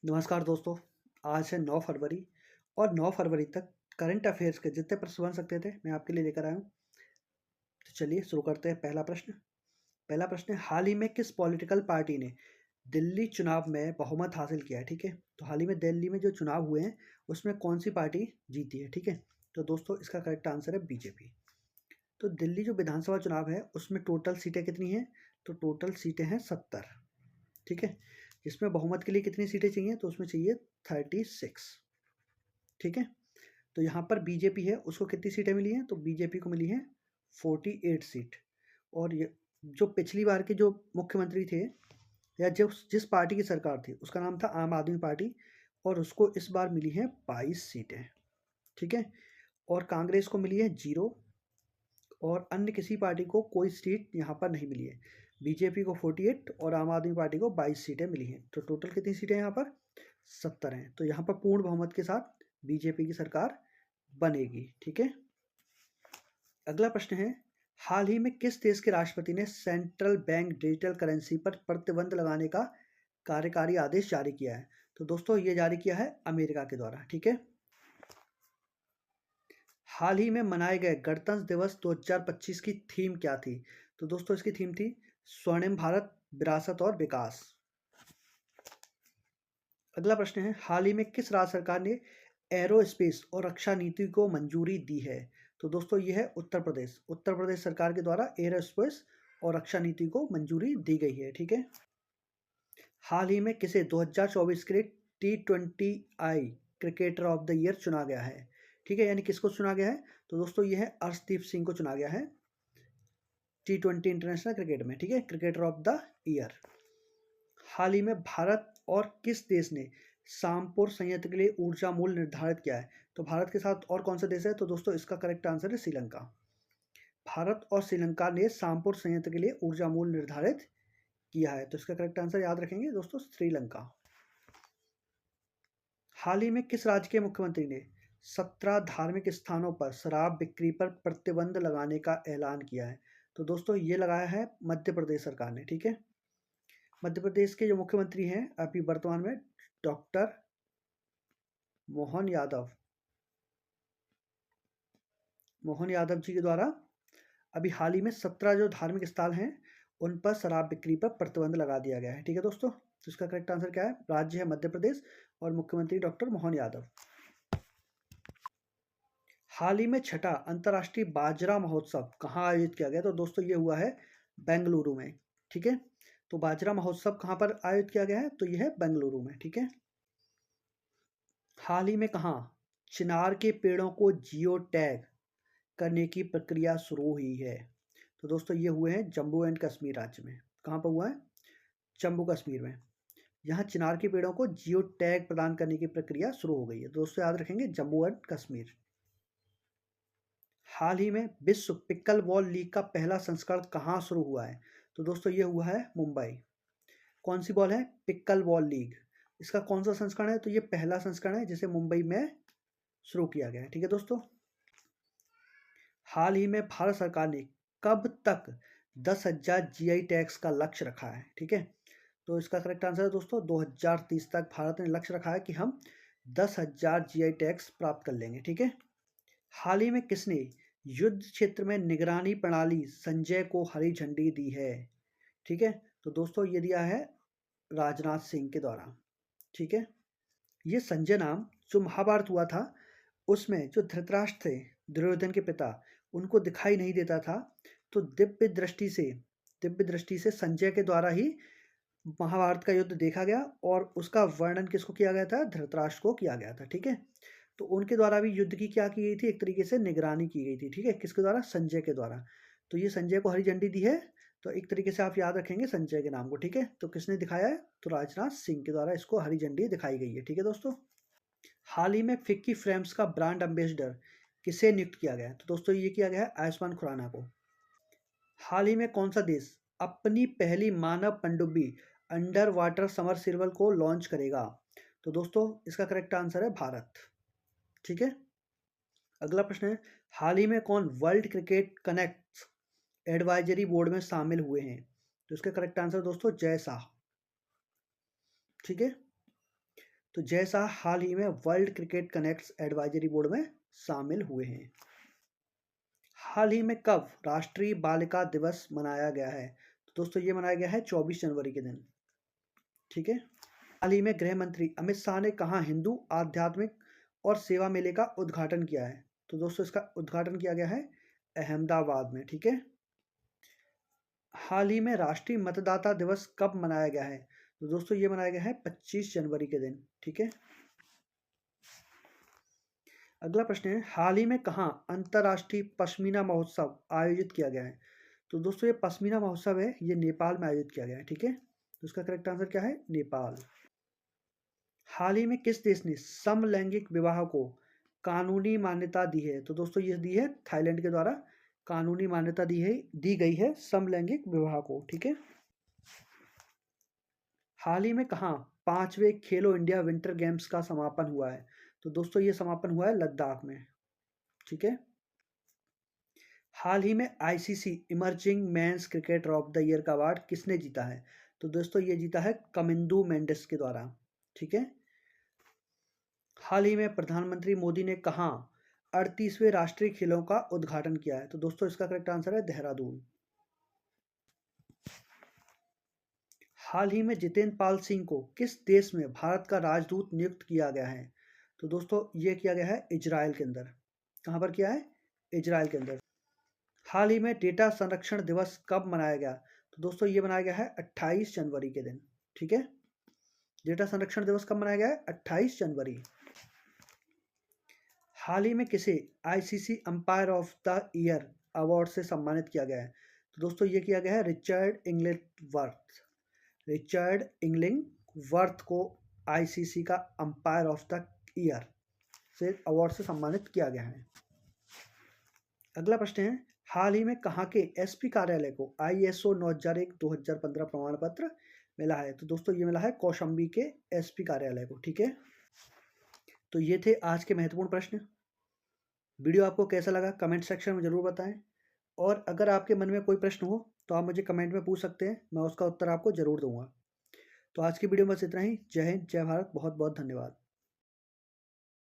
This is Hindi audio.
नमस्कार दोस्तों। आज है 9 फरवरी और 9 फरवरी तक करंट अफेयर्स के जितने प्रश्न बन सकते थे मैं आपके लिए लेकर आया हूँ। तो चलिए शुरू करते हैं। पहला प्रश्न है, हाल ही में किस पॉलिटिकल पार्टी ने दिल्ली चुनाव में बहुमत हासिल किया है? ठीक है, तो हाल ही में दिल्ली में जो चुनाव हुए हैं उसमें कौन सी पार्टी जीती है? ठीक है, तो दोस्तों इसका करेक्ट आंसर है बीजेपी। तो दिल्ली जो विधानसभा चुनाव है उसमें टोटल सीटें कितनी हैं? तो टोटल सीटें हैं 70। ठीक है, जिसमें बहुमत के लिए कितनी सीटें चाहिए? तो उसमें चाहिए 36। ठीक है, तो यहाँ पर बीजेपी है, उसको कितनी सीटें मिली हैं? तो बीजेपी को मिली हैं 48 सीट। और ये जो पिछली बार के जो मुख्यमंत्री थे या जो जिस पार्टी की सरकार थी उसका नाम था आम आदमी पार्टी, और उसको इस बार मिली हैं 22 सीटें। ठीक है, और कांग्रेस को मिली है 0, और अन्य किसी पार्टी को कोई सीट यहाँ पर नहीं मिली है। बीजेपी को 48 और आम आदमी पार्टी को 22 सीटें मिली हैं। तो टोटल कितनी सीटें यहाँ पर? 70 हैं। तो यहाँ पर पूर्ण बहुमत के साथ बीजेपी की सरकार बनेगी। ठीक है, अगला प्रश्न है, हाल ही में किस देश के राष्ट्रपति ने सेंट्रल बैंक डिजिटल करेंसी पर प्रतिबंध लगाने का कार्यकारी आदेश जारी किया है? तो दोस्तों ये जारी किया है अमेरिका के द्वारा। ठीक है, हाल ही में मनाए गए गणतंत्र दिवस 2025 की थीम क्या थी? तो दोस्तों इसकी थीम थी स्वर्णिम भारत, विरासत और विकास। अगला प्रश्न है, हाल ही में किस राज्य सरकार ने एरोस्पेस और रक्षा नीति को मंजूरी दी है? तो दोस्तों ये है उत्तर प्रदेश। उत्तर प्रदेश सरकार के द्वारा एरोस्पेस और रक्षा नीति को मंजूरी दी गई है। ठीक है, हाल ही में किसे 2024 के लिए T20I cricketer of the year चुना गया है? ठीक है, यानी किसको चुना गया है? तो दोस्तों ये है अर्शदीप सिंह को चुना गया है T20 इंटरनेशनल क्रिकेट में। ठीक है, क्रिकेटर ऑफ द ईयर। हाल ही में भारत और किस देश ने सामपुर संयंत्र के लिए ऊर्जा मूल्य निर्धारित किया है? तो भारत के साथ और कौन सा देश है? तो दोस्तों इसका करेक्ट आंसर है श्रीलंका। भारत और श्रीलंका ने सामपुर संयंत्र के लिए ऊर्जा मूल्य निर्धारित किया है। तो इसका करेक्ट आंसर याद रखेंगे दोस्तों, श्रीलंका। हाल ही में किस राज्य के मुख्यमंत्री ने 17 धार्मिक स्थानों पर शराब बिक्री पर प्रतिबंध लगाने का ऐलान किया है? तो दोस्तों ये लगाया है मध्य प्रदेश सरकार ने। ठीक है, मध्य प्रदेश के जो मुख्यमंत्री हैं अभी वर्तमान में डॉक्टर मोहन यादव जी के द्वारा अभी हाल ही में 17 जो धार्मिक स्थल हैं उन पर शराब बिक्री पर प्रतिबंध लगा दिया गया है। ठीक है दोस्तों, तो इसका करेक्ट आंसर क्या है? राज्य है मध्य प्रदेश और मुख्यमंत्री डॉक्टर मोहन यादव। हाल ही में छठा अंतर्राष्ट्रीय बाजरा महोत्सव कहाँ आयोजित किया गया? तो दोस्तों ये हुआ है बेंगलुरु में। ठीक है, तो बाजरा महोत्सव कहाँ पर आयोजित किया गया है? तो ये है बेंगलुरु में। ठीक है, हाल ही में कहाँ चिनार के पेड़ों को जियो टैग करने की प्रक्रिया शुरू हुई है? तो दोस्तों ये हुए हैं जम्मू एंड कश्मीर राज्य में। कहाँ पर हुआ है? जम्मू कश्मीर में। यहाँ चिनार के पेड़ों को जियो टैग प्रदान करने की प्रक्रिया शुरू हो गई है। दोस्तों याद रखेंगे जम्मू एंड कश्मीर। हाल ही में विश्व पिकल बॉल लीग का पहला संस्करण कहाँ शुरू हुआ है? तो दोस्तों ये हुआ है मुंबई। कौन सी बॉल है? Pickle ball league. इसका कौन सा संस्करण है? तो ये पहला संस्करण है जिसे मुंबई में शुरू किया गया है। ठीक है दोस्तों, हाल ही में भारत सरकार ने कब तक 10,000 जीआई टैग्स का लक्ष्य रखा है? ठीक है, तो इसका करेक्ट आंसर है दोस्तों 2030 तक भारत ने लक्ष्य रखा है कि हम 10,000 जीआई टैग्स प्राप्त कर लेंगे। ठीक है, हाल ही में किसने युद्ध क्षेत्र में निगरानी प्रणाली संजय को हरी झंडी दी है? ठीक है, तो दोस्तों ये दिया है राजनाथ सिंह के द्वारा। ठीक है, ये संजय नाम जो महाभारत हुआ था उसमें जो धृतराष्ट्र थे दुर्योधन के पिता, उनको दिखाई नहीं देता था, तो दिव्य दृष्टि से संजय के द्वारा ही महाभारत का युद्ध देखा गया और उसका वर्णन किसको किया गया था? धृतराष्ट्र को किया गया था। ठीक है, तो उनके द्वारा भी युद्ध की क्या की गई थी? एक तरीके से निगरानी की गई थी। ठीक है, किसके द्वारा? संजय के द्वारा। तो ये संजय को हरी झंडी दी है, तो एक तरीके से आप याद रखेंगे संजय के नाम को। ठीक है, तो किसने दिखाया है? तो राजनाथ सिंह के द्वारा इसको हरी झंडी दिखाई गई है। ठीक है दोस्तों, हाल ही में फिक्की फ्रेम्स का ब्रांड एम्बेसडर किसे नियुक्त किया गया है? तो दोस्तों ये किया गया है आयुष्मान खुराना को। हाल ही में कौन सा देश अपनी पहली मानव पनडुब्बी अंडर वाटर समरसिबल को लॉन्च करेगा? तो दोस्तों इसका करेक्ट आंसर है भारत। ठीक है, अगला प्रश्न है, हाल ही में कौन world cricket connect advisory board में शामिल हुए हैं? तो इसका करेक्ट आंसर दोस्तों जय शाह। ठीक है, तो जय शाह हाल ही में world cricket connects advisory board में शामिल हुए हैं। हाल ही में कब राष्ट्रीय बालिका दिवस मनाया गया है? तो दोस्तों ये मनाया गया है 24 जनवरी के दिन। ठीक है। हाल ही में गृह मंत्री अमित शाह ने कहाँ हिंदू आध्यात्मिक और सेवा मेले का उद्घाटन किया है? तो दोस्तों इसका उद्घाटन किया गया है अहमदाबाद में। ठीक है। हाल ही में राष्ट्रीय मतदाता दिवस कब मनाया गया है? तो दोस्तों ये मनाया गया है 25 जनवरी के दिन। ठीक है। अगला प्रश्न है, हाल ही में कहाँ अंतर्राष्ट्रीय पश्मीना महोत्सव आयोजित किया गया है? तो दोस्तों ये पश्मीना महोत्सव है, ये नेपाल में आयोजित किया गया है। ठीक है। तो इसका करेक्ट आंसर क्या है? नेपाल। हाल ही में किस देश ने समलैंगिक विवाह को कानूनी मान्यता दी है? तो दोस्तों ये दी है थाईलैंड के द्वारा कानूनी मान्यता दी गई है समलैंगिक विवाह को। ठीक है। हाल ही में कहाँ 5वें खेलो इंडिया विंटर गेम्स का समापन हुआ है? तो दोस्तों ये समापन हुआ है लद्दाख में। ठीक है। हाल ही में ICC emerging men's cricketer of the year का अवार्ड किसने जीता है? तो दोस्तों ये जीता है कमिंदू मेंडिस के द्वारा। ठीक है। हाल ही में प्रधानमंत्री मोदी ने कहाँ 38वें राष्ट्रीय खेलों का उद्घाटन किया है? तो दोस्तों इसका करेक्ट आंसर है देहरादून। हाल ही में जितेंद्र पाल सिंह को किस देश में भारत का राजदूत नियुक्त किया गया है? तो दोस्तों ये किया गया है इजराइल के अंदर। कहाँ पर किया है? इजराइल के अंदर। हाल ही में डेटा संरक्षण दिवस कब मनाया गया? तो दोस्तों ये मनाया गया है 28 जनवरी के दिन। ठीक है। डेटा संरक्षण दिवस कब मनाया गया है? 28 जनवरी। हाल ही में किसे ICC umpire of the year award से सम्मानित किया गया है? तो दोस्तों ये किया गया है रिचर्ड इंगलिंगवर्थ को आईसीसी का अंपायर ऑफ द ईयर से अवार्ड से सम्मानित किया गया है। अगला प्रश्न है, हाल ही में कहाँ के एसपी कार्यालय को ISO 9001-2015 प्रमाण पत्र मिला है? तो दोस्तों ये मिला है कौशाम्बी के एसपी कार्यालय को। ठीक है। तो ये थे आज के महत्वपूर्ण प्रश्न। वीडियो आपको कैसा लगा कमेंट सेक्शन में ज़रूर बताएं, और अगर आपके मन में कोई प्रश्न हो तो आप मुझे कमेंट में पूछ सकते हैं, मैं उसका उत्तर आपको ज़रूर दूंगा। तो आज की वीडियो में बस इतना ही। जय हिंद, जय भारत, बहुत बहुत धन्यवाद।